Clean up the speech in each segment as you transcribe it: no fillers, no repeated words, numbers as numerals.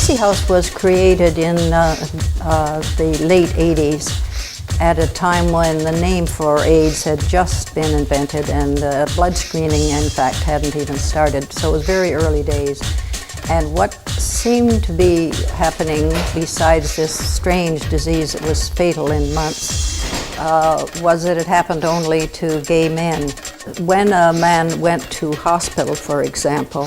Casey House was created in the late 80s at a time when the name for AIDS had just been invented and blood screening, in fact, hadn't even started. So it was very early days. And what seemed to be happening, besides this strange disease that was fatal in months, was that it happened only to gay men. When a man went to hospital, for example,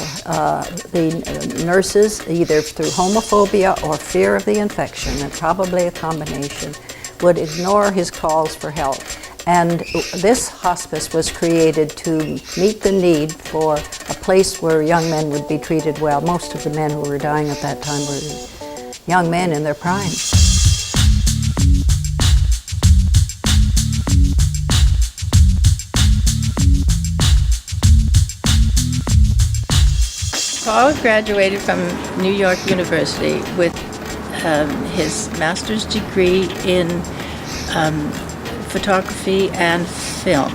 the nurses, either through homophobia or fear of the infection, and probably a combination, would ignore his calls for help. And this hospice was created to meet the need for a place where young men would be treated well. Most of the men who were dying at that time were young men in their prime. Paul graduated from New York University with his master's degree in photography and film.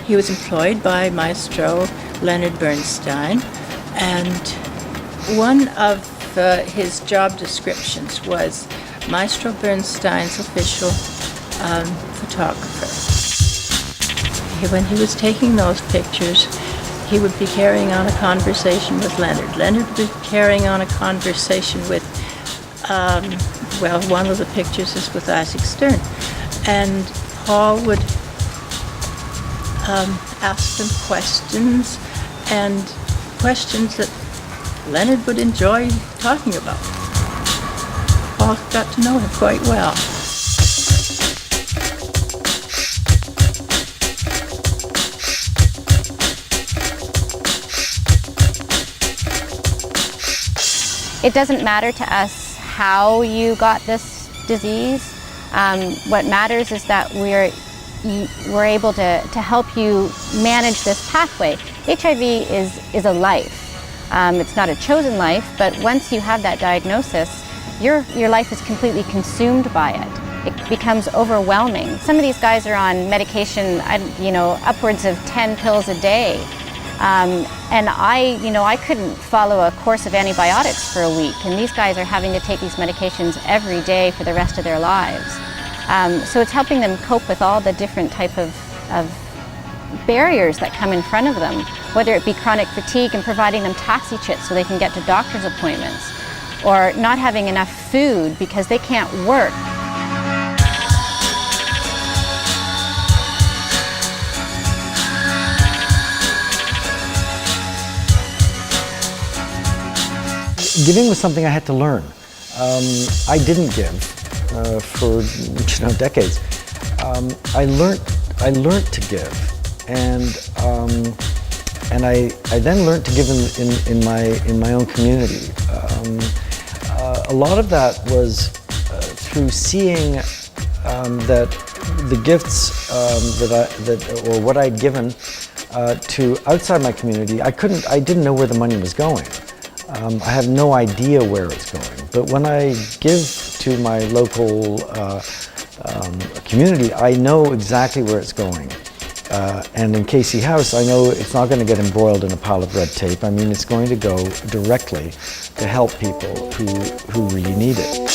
He was employed by Maestro Leonard Bernstein, and one of his job descriptions was Maestro Bernstein's official photographer. When he was taking those pictures, he would be carrying on a conversation with Leonard. Leonard would be carrying on a conversation with, one of the pictures is with Isaac Stern. And Paul would ask them questions, and questions that Leonard would enjoy talking about. Paul got to know him quite well. It doesn't matter to us how you got this disease. What matters is that we're able to help you manage this pathway. HIV is a life. It's not a chosen life, but once you have that diagnosis, your life is completely consumed by it. It becomes overwhelming. Some of these guys are on medication, upwards of 10 pills a day. And I couldn't follow a course of antibiotics for a week, and these guys are having to take these medications every day for the rest of their lives. So it's helping them cope with all the different type of barriers that come in front of them, whether it be chronic fatigue and providing them taxi chits so they can get to doctor's appointments, or not having enough food because they can't work. Giving was something I had to learn. I didn't give for decades. I learned to give, and I then learned to give in my own community. A lot of that was through seeing that the gifts or what I'd given to outside my community, I didn't know where the money was going. I have no idea where it's going, but when I give to my local community, I know exactly where it's going. And in Casey House, I know it's not going to get embroiled in a pile of red tape. I mean, it's going to go directly to help people who really need it.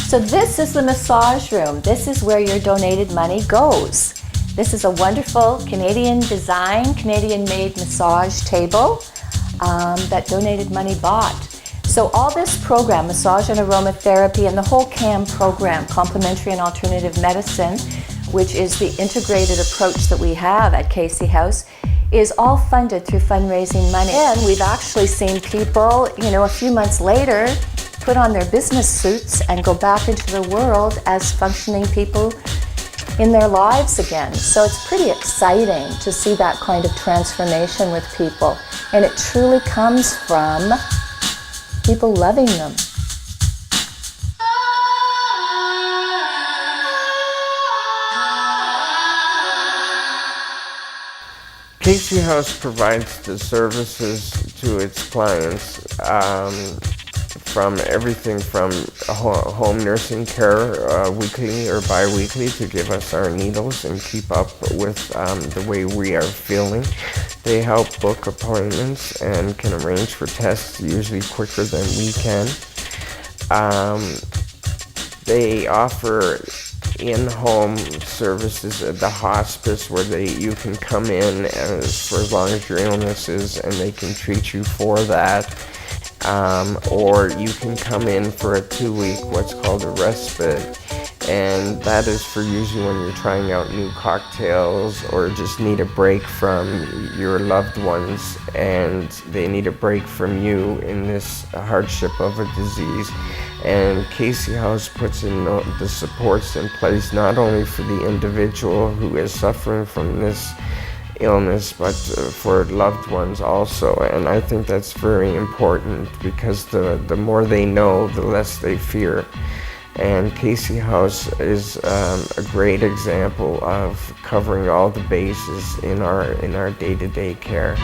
So this is the massage room. This is where your donated money goes. This is a wonderful Canadian design, Canadian made massage table that donated money bought. So all this program, massage and aromatherapy, and the whole CAM program, complementary and alternative medicine, which is the integrated approach that we have at Casey House, is all funded through fundraising money. And we've actually seen people, a few months later, put on their business suits and go back into the world as functioning people in their lives again. So it's pretty exciting to see that kind of transformation with people. And it truly comes from people loving them. Casey House provides the services to its clients from everything from home nursing care weekly or bi-weekly to give us our needles and keep up with the way we are feeling. They help book appointments and can arrange for tests usually quicker than we can. They offer in-home services at the hospice where you can come in for as long as your illness is and they can treat you for that. Or you can come in for a 2-week what's called a respite, and that is for usually when you're trying out new cocktails or just need a break from your loved ones and they need a break from you in this hardship of a disease. And Casey House puts in the supports in place not only for the individual who is suffering from this illness, but for loved ones also. And I think that's very important because the more they know, the less they fear. And Casey House is a great example of covering all the bases in our day-to-day care.